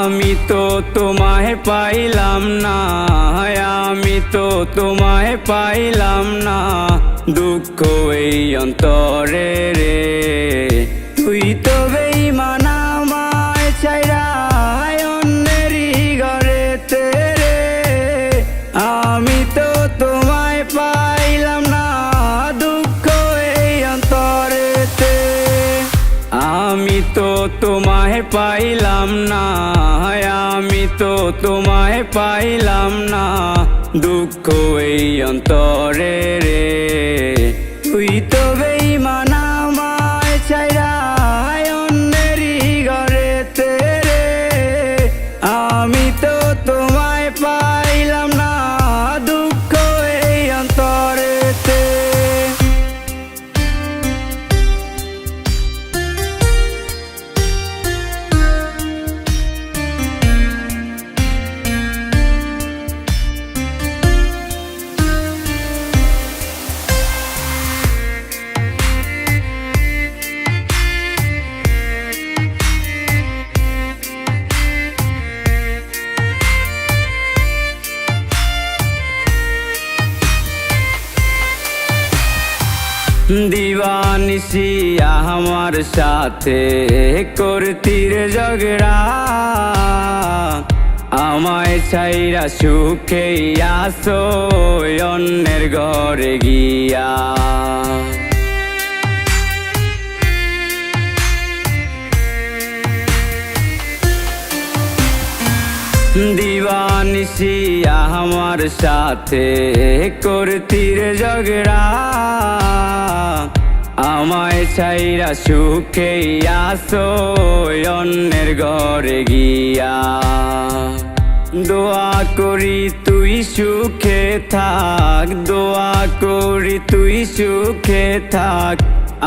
আমি তো তোমায় পাইলাম না, আমি তো তোমায় পাইলাম না, দুঃখ এই অন্তরে রে। তুই তো বেঈমান আমায় ছাইরা অন্যেরই ঘরেতে রে। আমি তো তোমায় পাইলাম না, দুঃখ এই অন্তরেতে। আমি তো তোমায় পাইলাম না, আমি তো তোমায় পাইলাম না, দুঃখ এই অন্তরে রে। তুই তো বেঈমান আমায় ছাইরা অন্যেরই ঘরেতে রে। আমি তো তোমায় পাইলাম না, দুঃখ এই অন্তরেতে। দিবানিশি আমার সাথে করতির ঝগড়া, আমায় ছাইরা সুখে আসো অন্যের ঘরে গিয়া। দিবানিশি আমার সাথে করতির ঝগড়া, আমায় ছাইরা সুখে আসো অন্যের ঘরে গিয়া। দোয়া করি তুই সুখে থাক, দোয়া করি তুই সুখে থাক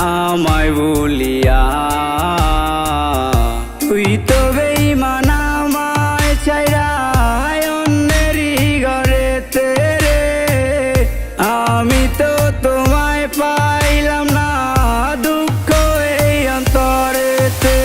আমায় বলিয়া। তুই তো বেঈমান আমায় ছাইরা অন্যেরই ঘরেতে রে। আমি তো তোমায় পাইলাম না, দুঃখ এই অন্তরেতে।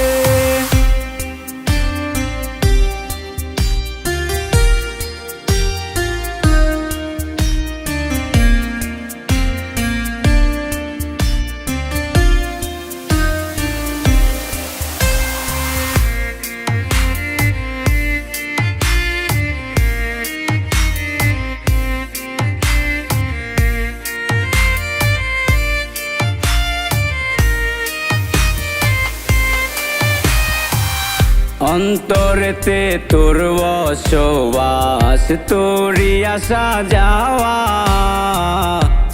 অন্তরেতে তোর বসবাস, তোরই আসা যাওয়া,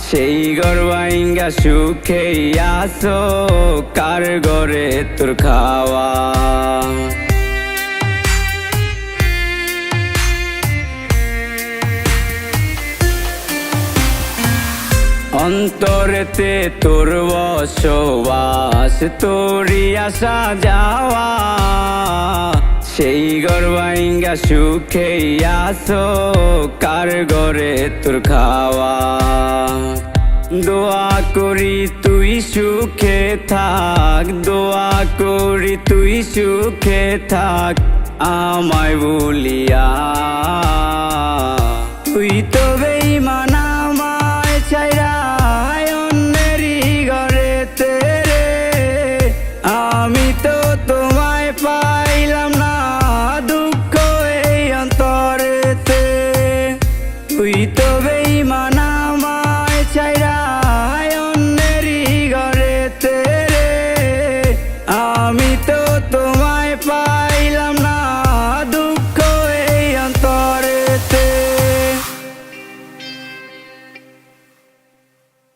সেই ঘর ভাইঙ্গা সুখে আসো কার ঘরে তোর খাওয়া। অন্তরেতে তোর বসবাস, তোরই আসা যাওয়া, সেই ঘর ভাইঙ্গা সুখে আসো কার ঘরে তোর খাওয়া। দোয়া করি তুই সুখে থাক, দোয়া করি তুই সুখে থাক আমায় বলিয়া। তুই তো বেঈমান আমায় ছাইরা